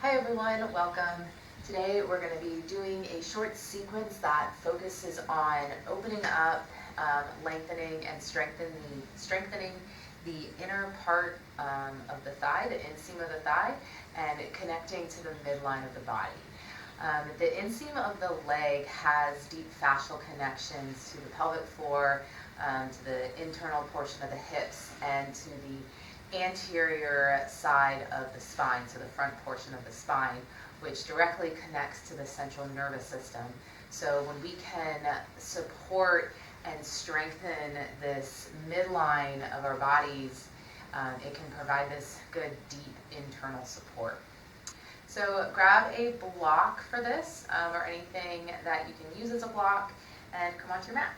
Hi everyone, welcome. Today we're going to be doing a short sequence that focuses on opening up, lengthening and strengthening the inner part of the thigh, the inseam of the thigh, and connecting to the midline of the body. The inseam of the leg has deep fascial connections to the pelvic floor, to the internal portion of the hips, and to the anterior side of the spine, so the front portion of the spine, which directly connects to the central nervous system. So when we can support and strengthen this midline of our bodies, it can provide this good, deep internal support. So grab a block for this, or anything that you can use as a block, and come onto your mat.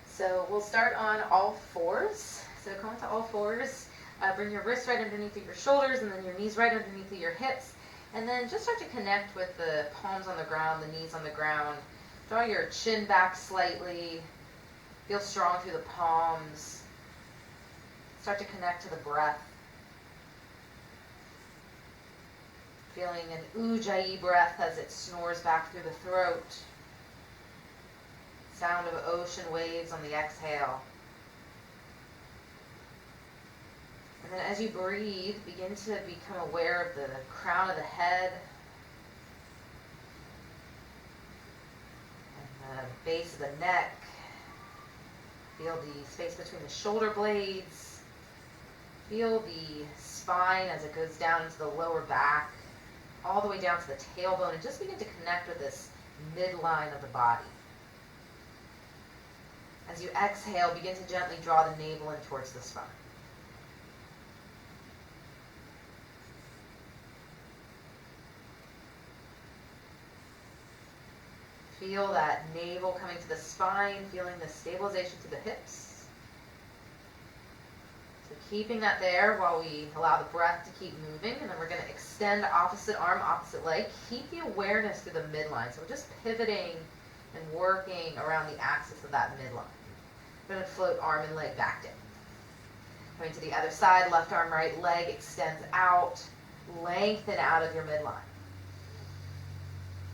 So we'll start on all fours. So come onto all fours, bring your wrists right underneath of your shoulders, and then your knees right underneath of your hips. And then just start to connect with the palms on the ground, the knees on the ground. Draw your chin back slightly. Feel strong through the palms. Start to connect to the breath. Feeling an ujjayi breath as it snores back through the throat. Sound of ocean waves on the exhale. And then as you breathe, begin to become aware of the crown of the head and the base of the neck. Feel the space between the shoulder blades. Feel the spine as it goes down into the lower back, all the way down to the tailbone, and just begin to connect with this midline of the body. As you exhale, begin to gently draw the navel in towards the spine. Feel that navel coming to the spine, feeling the stabilization to the hips. So keeping that there while we allow the breath to keep moving, and then we're going to extend opposite arm, opposite leg. Keep the awareness through the midline. So we're just pivoting and working around the axis of that midline. We're going to float arm and leg back down. Going to the other side, left arm, right leg extends out. Lengthen out of your midline.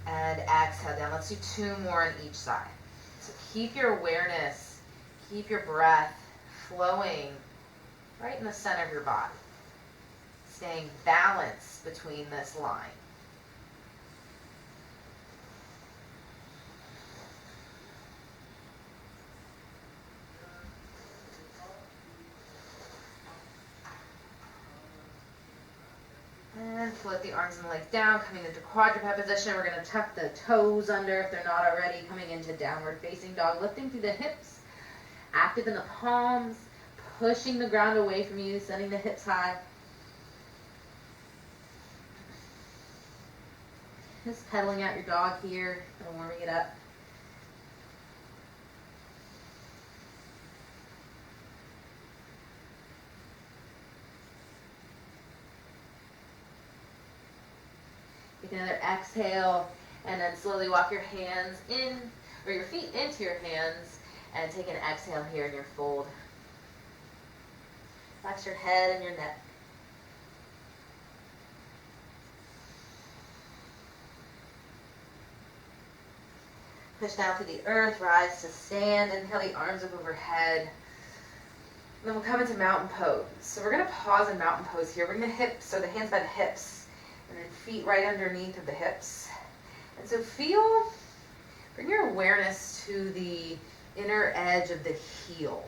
And exhale down. Let's do 2 more on each side. So keep your awareness, keep your breath flowing right in the center of your body. Staying balanced between this line. And float the arms and legs down, coming into quadruped position. We're going to tuck the toes under if they're not already, coming into downward facing dog, lifting through the hips, active in the palms, pushing the ground away from you, sending the hips high. Just pedaling out your dog here, kind of warming it up. Take another exhale, and then slowly walk your hands in, or your feet into your hands, and take an exhale here in your fold. Relax your head and your neck. Push down to the earth, rise to stand, inhale the arms up overhead. And then we'll come into mountain pose. So we're going to pause in mountain pose here. We're going to hips, so the hands by the hips. And then feet right underneath of the hips. And so bring your awareness to the inner edge of the heel.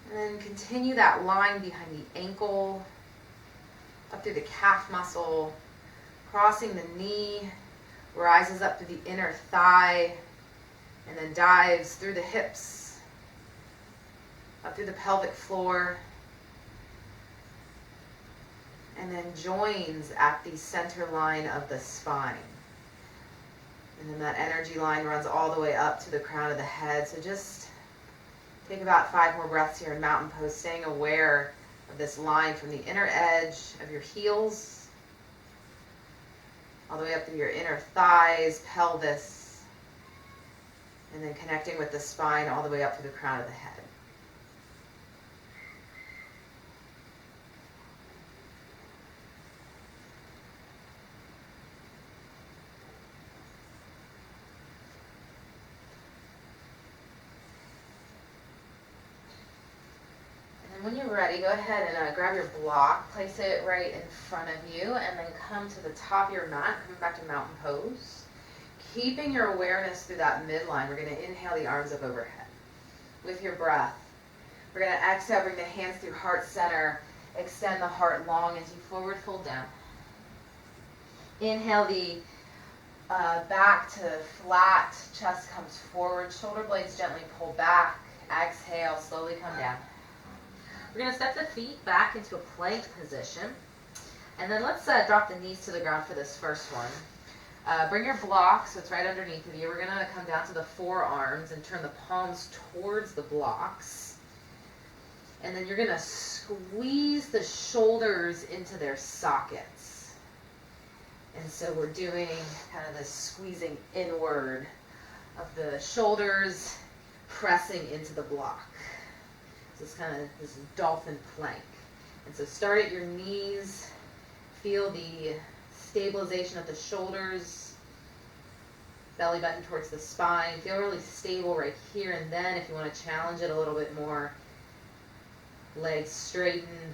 And then continue that line behind the ankle, up through the calf muscle, crossing the knee, rises up to the inner thigh, and then dives through the hips, up through the pelvic floor, and then joins at the center line of the spine. And then that energy line runs all the way up to the crown of the head. So just take about 5 more breaths here in mountain pose, staying aware of this line from the inner edge of your heels, all the way up through your inner thighs, pelvis, and then connecting with the spine all the way up to the crown of the head. When you're ready, go ahead and grab your block, place it right in front of you, and then come to the top of your mat, coming back to mountain pose. Keeping your awareness through that midline, we're going to inhale the arms up overhead. With your breath, we're going to exhale, bring the hands through heart center, extend the heart long as you forward fold down. Inhale the back to flat, chest comes forward, shoulder blades gently pull back. Exhale, slowly come down. We're going to step the feet back into a plank position. And then let's drop the knees to the ground for this first one. Bring your block so it's right underneath of you. We're going to come down to the forearms and turn the palms towards the blocks. And then you're going to squeeze the shoulders into their sockets. And so we're doing kind of this squeezing inward of the shoulders pressing into the block. So it's kind of this dolphin plank. And so start at your knees. Feel the stabilization of the shoulders. Belly button towards the spine. Feel really stable right here. And then if you want to challenge it a little bit more, legs straighten.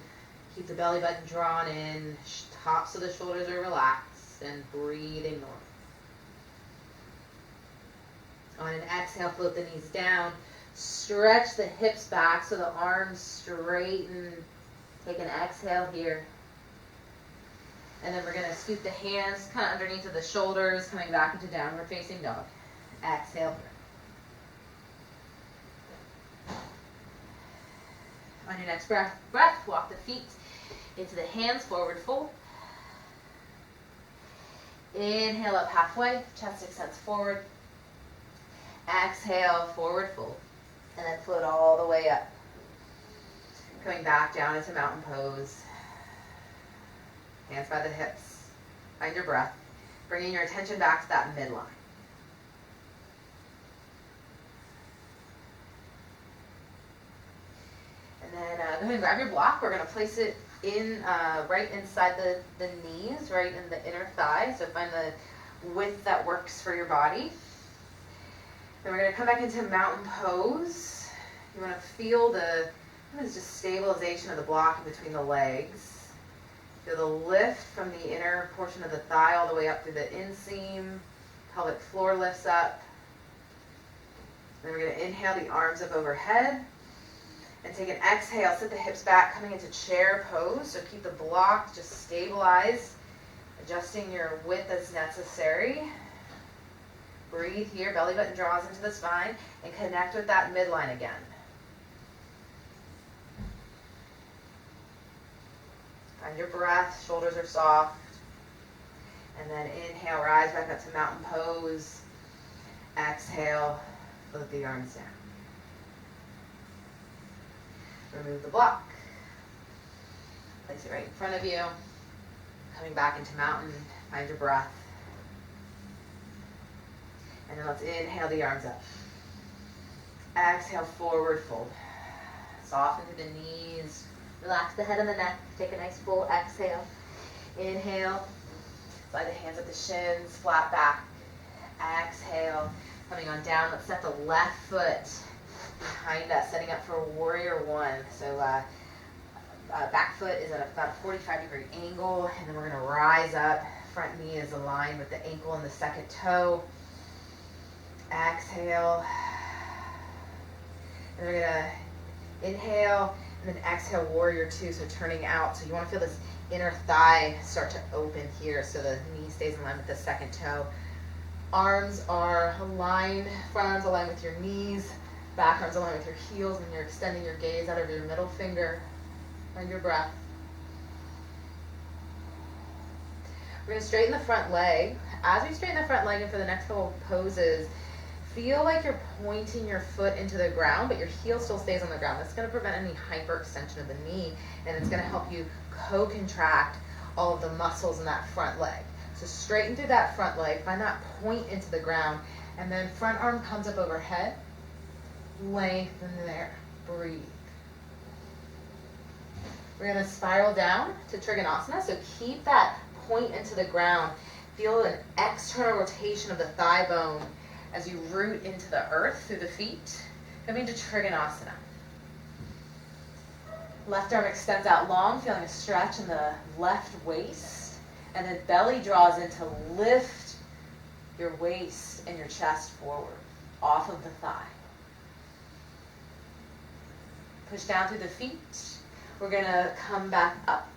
Keep the belly button drawn in. Tops of the shoulders are relaxed. And breathing north. On an exhale, float the knees down. Stretch the hips back so the arms straighten. Take an exhale here. And then we're going to scoop the hands kind of underneath of the shoulders, coming back into downward facing dog. Exhale. On your next breath, walk the feet into the hands, forward fold. Inhale up halfway, chest extends forward. Exhale, forward fold. And then float all the way up. Coming back down into mountain pose. Hands by the hips. Find your breath. Bringing your attention back to that midline. And then go ahead and grab your block. We're going to place it in right inside the knees, right in the inner thigh. So find the width that works for your body. Then we're going to come back into mountain pose. You want to feel just stabilization of the block in between the legs. Feel the lift from the inner portion of the thigh all the way up through the inseam. Pelvic floor lifts up. Then we're going to inhale the arms up overhead. And take an exhale, sit the hips back, coming into chair pose. So keep the block just stabilized, adjusting your width as necessary. Breathe here, belly button draws into the spine, and connect with that midline again. Find your breath, shoulders are soft. And then inhale, rise back up to mountain pose. Exhale, float the arms down. Remove the block. Place it right in front of you. Coming back into mountain, find your breath. And then let's inhale the arms up. Exhale, forward fold. Soften to the knees. Relax the head and the neck. Take a nice full exhale. Inhale. Slide the hands at the shins, flat back. Exhale. Coming on down, let's set the left foot behind us, setting up for warrior one. So back foot is at about a 45-degree angle, and then we're going to rise up. Front knee is aligned with the ankle and the second toe. Exhale. And we're going to inhale and then exhale, warrior two, so turning out. So you want to feel this inner thigh start to open here so the knee stays in line with the second toe. Arms are aligned, front arms aligned with your knees, back arms aligned with your heels, and you're extending your gaze out of your middle finger. Find your breath. We're going to straighten the front leg. As we straighten the front leg and for the next couple poses, feel like you're pointing your foot into the ground, but your heel still stays on the ground. That's going to prevent any hyperextension of the knee, and it's going to help you co-contract all of the muscles in that front leg. So straighten through that front leg, find that point into the ground, and then front arm comes up overhead. Lengthen there. Breathe. We're going to spiral down to Trikonasana, so keep that point into the ground. Feel an external rotation of the thigh bone as you root into the earth through the feet. Coming to Trikonasana. Left arm extends out long, feeling a stretch in the left waist. And then belly draws in to lift your waist and your chest forward, off of the thigh. Push down through the feet. We're going to come back up.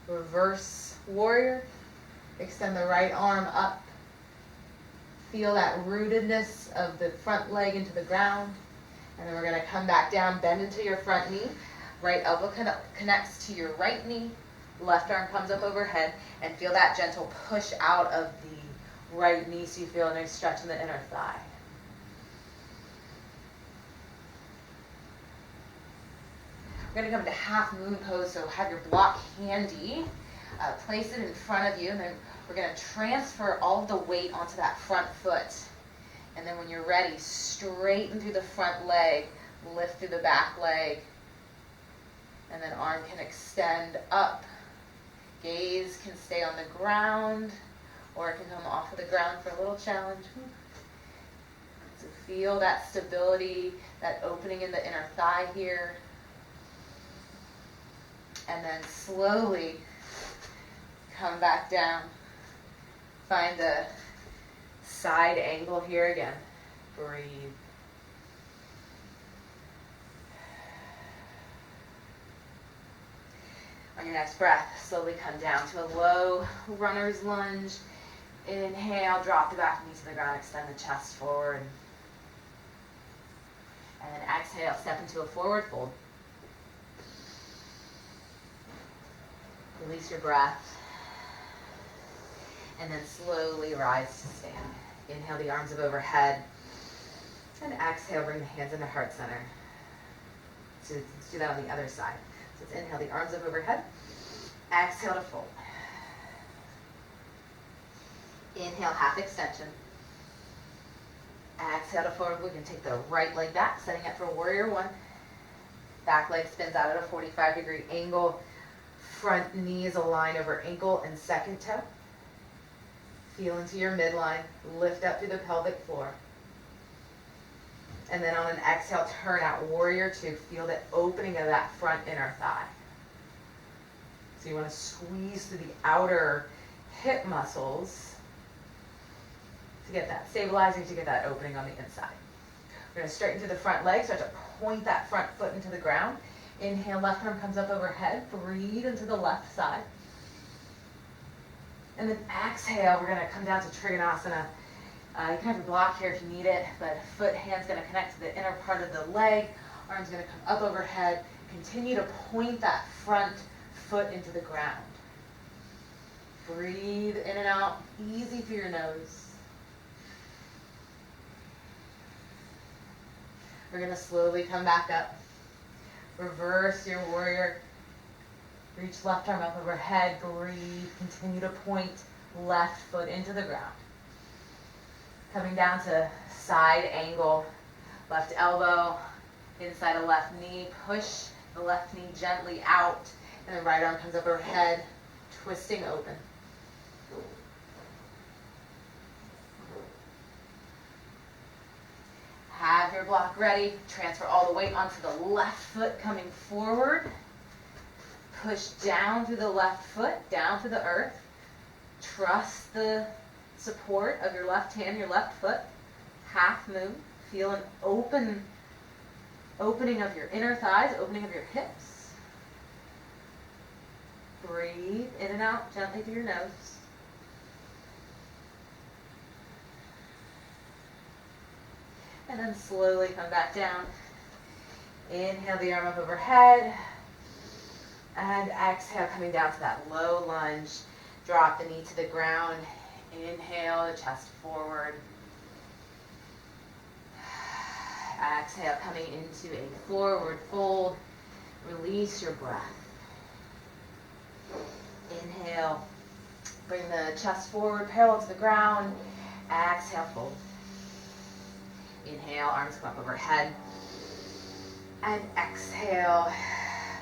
Reverse warrior. Extend the right arm up. Feel that rootedness of the front leg into the ground. And then we're going to come back down, bend into your front knee. Right elbow connects to your right knee. Left arm comes up overhead. And feel that gentle push out of the right knee so you feel a nice stretch in the inner thigh. We're going to come into half moon pose, so have your block handy. Place it in front of you, and then we're going to transfer all of the weight onto that front foot. And then when you're ready, straighten through the front leg, lift through the back leg, and then arm can extend up. Gaze can stay on the ground, or it can come off of the ground for a little challenge. So feel that stability, that opening in the inner thigh here. And then slowly come back down. Find the side angle here again. Breathe. On your next breath, slowly come down to a low runner's lunge. Inhale, drop the back knee to the ground, extend the chest forward. And then exhale, step into a forward fold. Release your breath. And then slowly rise to stand. Inhale the arms up overhead. And exhale, bring the hands into heart center. So let's do that on the other side. So let's inhale the arms up overhead. Exhale to fold. Inhale, half extension. Exhale to forward. We can take the right leg back, setting up for warrior one. Back leg spins out at a 45-degree angle. Front knee is aligned over ankle and second toe. Feel into your midline. Lift up through the pelvic floor. And then on an exhale, turn out warrior two. Feel the opening of that front inner thigh. So you want to squeeze through the outer hip muscles to get that stabilizing, to get that opening on the inside. We're going to straighten through the front leg. Start to point that front foot into the ground. Inhale, left arm comes up overhead. Breathe into the left side. And then exhale, we're going to come down to Trikonasana. You can have your block here if you need it, but foot, hand's going to connect to the inner part of the leg. Arm's going to come up overhead. Continue to point that front foot into the ground. Breathe in and out, easy through your nose. We're going to slowly come back up. Reverse your warrior. Reach left arm up overhead. Breathe. Continue to point left foot into the ground. Coming down to side angle. Left elbow inside of left knee. Push the left knee gently out. And the right arm comes up overhead. Twisting open. Have your block ready. Transfer all the weight onto the left foot coming forward. Push down through the left foot, down to the earth. Trust the support of your left hand, your left foot. Half moon. Feel an opening of your inner thighs, opening of your hips. Breathe in and out gently through your nose. And then slowly come back down. Inhale the arm up overhead. And exhale, coming down to that low lunge. Drop the knee to the ground. Inhale, the chest forward. Exhale, coming into a forward fold. Release your breath. Inhale, bring the chest forward, parallel to the ground. Exhale, fold. Inhale, arms come up overhead. And exhale,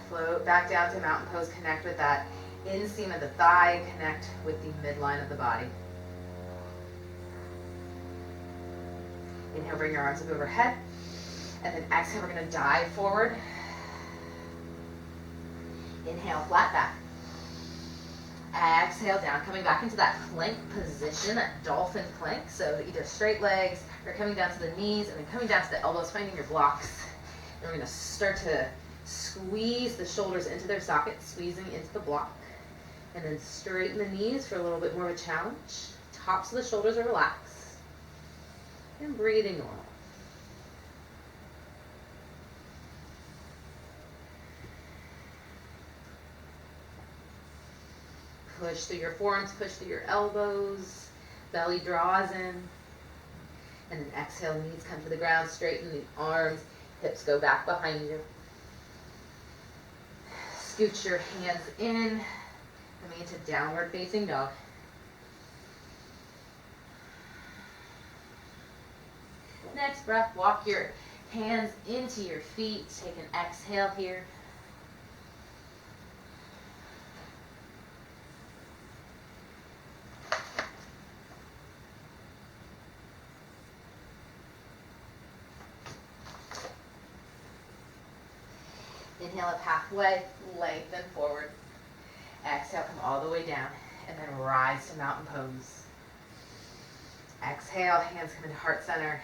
float back down to mountain pose. Connect with that inseam of the thigh. Connect with the midline of the body. Inhale, bring your arms up overhead. And then exhale, we're going to dive forward. Inhale, flat back. Exhale down, coming back into that plank position, that dolphin plank. So either straight legs or coming down to the knees and then coming down to the elbows, finding your blocks. And we're going to start to squeeze the shoulders into their sockets, squeezing into the block. And then straighten the knees for a little bit more of a challenge. Tops of the shoulders are relaxed. And breathing normal. Push through your forearms, push through your elbows. Belly draws in. And then exhale, knees come to the ground. Straighten the arms. Hips go back behind you. Scoot your hands in. Coming into downward facing dog. Next breath, walk your hands into your feet. Take an exhale here. Inhale up halfway, lengthen forward. Exhale, come all the way down, and then rise to mountain pose. Exhale, hands come into heart center,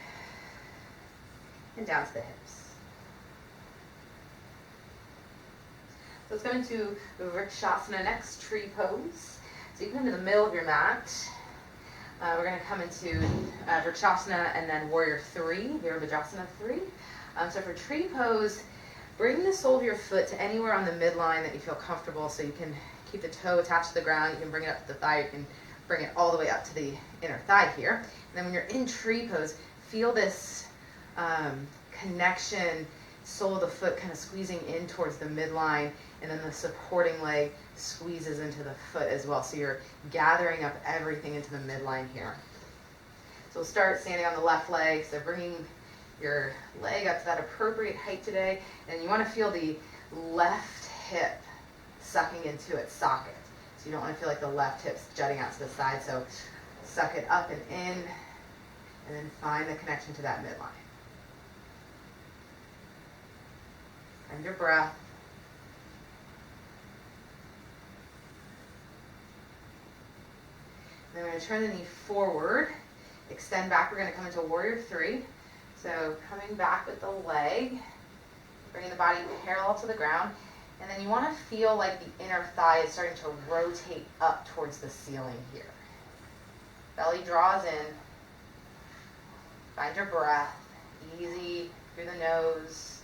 and down to the hips. So let's go into Vrikshasana next, tree pose. So you come into the middle of your mat. We're going to come into Vrikshasana and then Warrior 3, Virabhadrasana 3. So for tree pose, bring the sole of your foot to anywhere on the midline that you feel comfortable, so you can keep the toe attached to the ground. You can bring it up to the thigh. You can bring it all the way up to the inner thigh here. And then when you're in tree pose, feel this connection, sole of the foot kind of squeezing in towards the midline, and then the supporting leg squeezes into the foot as well. So you're gathering up everything into the midline here. So we'll start standing on the left leg. So bringing your leg up to that appropriate height today, and you want to feel the left hip sucking into its socket. So you don't want to feel like the left hip's jutting out to the side, so suck it up and in, and then find the connection to that midline. Find your breath. Then we're going to turn the knee forward, extend back. We're going to come into Warrior 3. So coming back with the leg, bringing the body parallel to the ground, and then you want to feel like the inner thigh is starting to rotate up towards the ceiling here. Belly draws in. Find your breath, easy through the nose.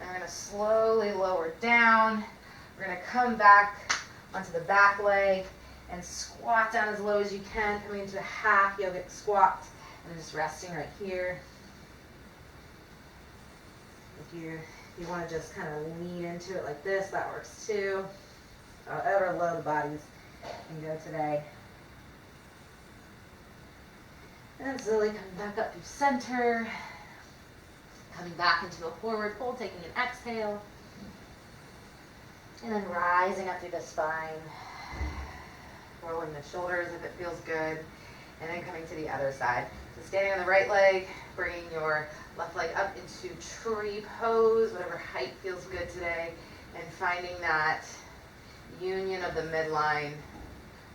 And we're going to slowly lower down. We're going to come back onto the back leg and squat down as low as you can, coming into a half yogic squat, and just resting right here. If you want to just kind of lean into it like this, that works too. However low the bodies can go today. And then slowly coming back up through center, coming back into a forward fold, taking an exhale, and then rising up through the spine. Rolling the shoulders if it feels good, and then coming to the other side. So standing on the right leg, bringing your left leg up into tree pose, whatever height feels good today, and finding that union of the midline.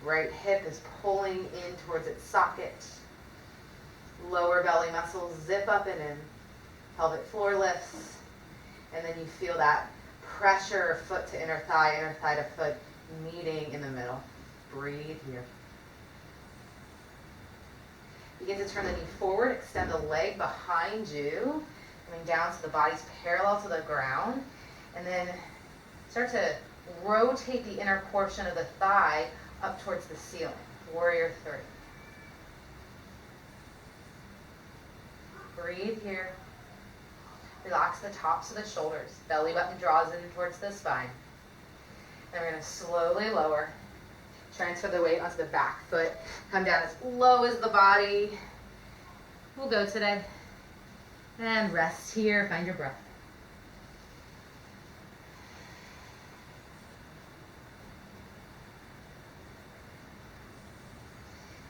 Right hip is pulling in towards its socket. Lower belly muscles zip up and in. Pelvic floor lifts, and then you feel that pressure, foot to inner thigh to foot, meeting in the middle. Breathe here. Begin to turn the knee forward, extend the leg behind you, coming down so the body's parallel to the ground, and then start to rotate the inner portion of the thigh up towards the ceiling. Warrior 3. Breathe here. Relax the tops of the shoulders. Belly button draws in towards the spine. Then we're going to slowly lower. Transfer the weight onto the back foot. Come down as low as the body will go today. And rest here. Find your breath.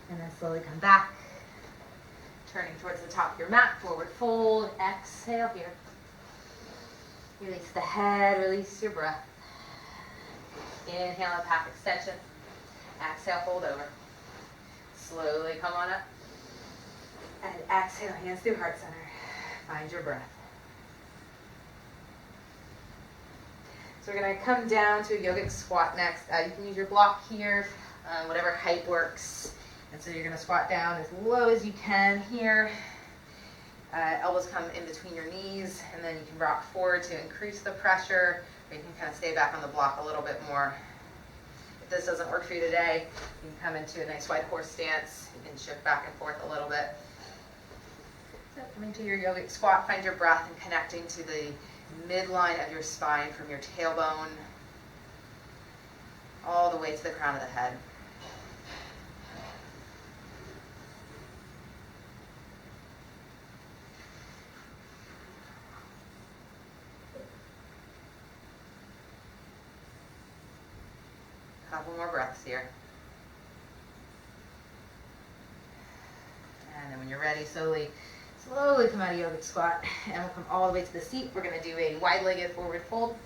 And then slowly come back Turning towards the top of your mat, forward fold, exhale here. Release the head, release your breath. Inhale, up, half extension. Exhale, fold over. Slowly come on up. And exhale, hands through heart center. Find your breath. So we're going to come down to a yogic squat next. You can use your block here, whatever height works. And so you're going to squat down as low as you can here. Elbows come in between your knees, and then you can rock forward to increase the pressure, or you can kind of stay back on the block a little bit more. If this doesn't work for you today, you can come into a nice wide horse stance. You can shift back and forth a little bit. So coming to your yogic squat, find your breath and connecting to the midline of your spine from your tailbone all the way to the crown of the head. Couple more breaths here. And then when you're ready, slowly come out of yogic squat, and we'll come all the way to the seat. We're going to do a wide-legged forward fold.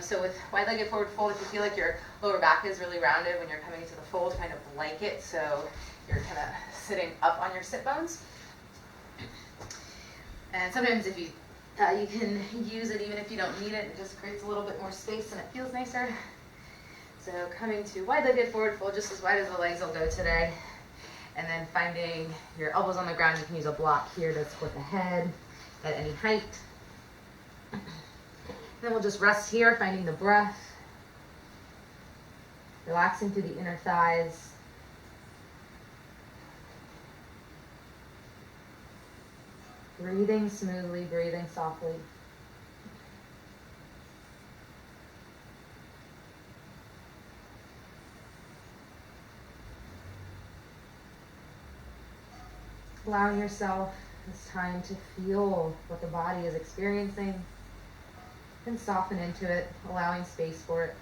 So with wide-legged forward fold, if you feel like your lower back is really rounded when you're coming into the fold, kind of like it so you're kind of sitting up on your sit bones. And sometimes if you can use it even if you don't need it. It just creates a little bit more space and it feels nicer. So coming to wide-legged forward fold, just as wide as the legs will go today. And then finding your elbows on the ground. You can use a block here to support the head at any height. Then we'll just rest here, finding the breath. Relaxing through the inner thighs. Breathing smoothly, breathing softly. Allowing yourself this time to feel what the body is experiencing and soften into it, allowing space for it.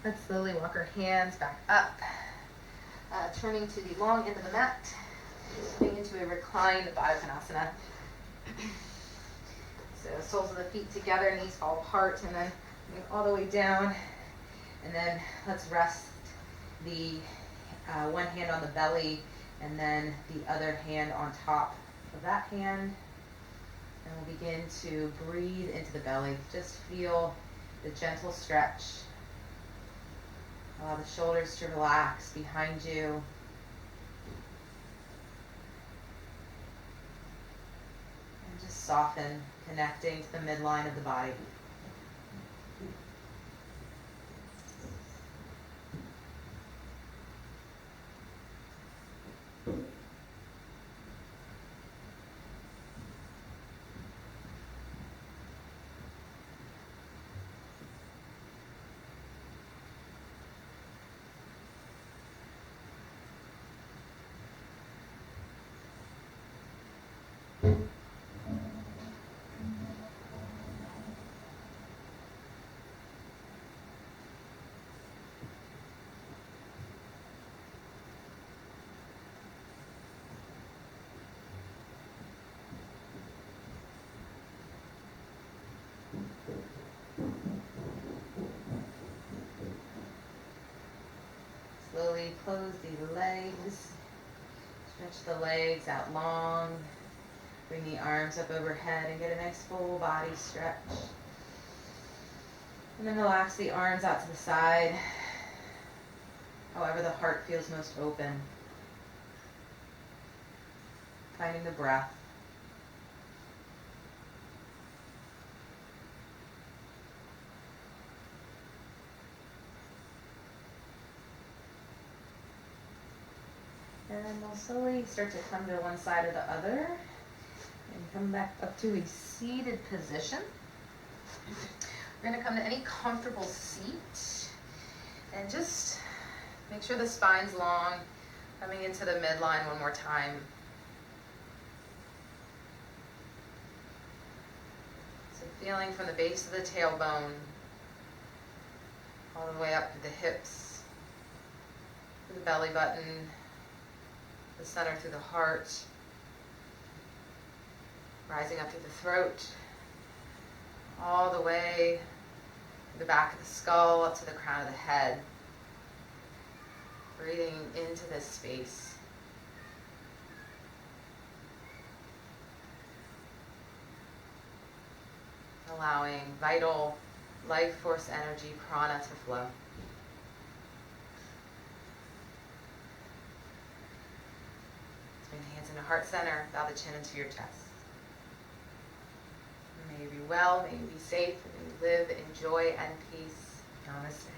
Let's slowly walk our hands back up, turning to the long end of the mat, moving into a reclined Baddha Konasana. So soles of the feet together, knees fall apart, and then moving all the way down. And then let's rest the one hand on the belly, and then the other hand on top of that hand. And we'll begin to breathe into the belly. Just feel the gentle stretch. Allow the shoulders to relax behind you. And just soften, connecting to the midline of the body. Slowly close the legs, stretch the legs out long, bring the arms up overhead and get a nice full body stretch. And then relax the arms out to the side, however the heart feels most open. Finding the breath. And we'll slowly start to come to one side or the other and come back up to a seated position. We're going to come to any comfortable seat and just make sure the spine's long, coming into the midline one more time. Feeling from the base of the tailbone all the way up to the hips, to the belly button, the center through the heart, rising up through the throat, all the way to the back of the skull, up to the crown of the head. Breathing into this space. Allowing vital life force energy, prana, to flow. Bring the hands into heart center, bow the chin into your chest. May you be well, may you be safe, may you live in joy and peace. Namaste.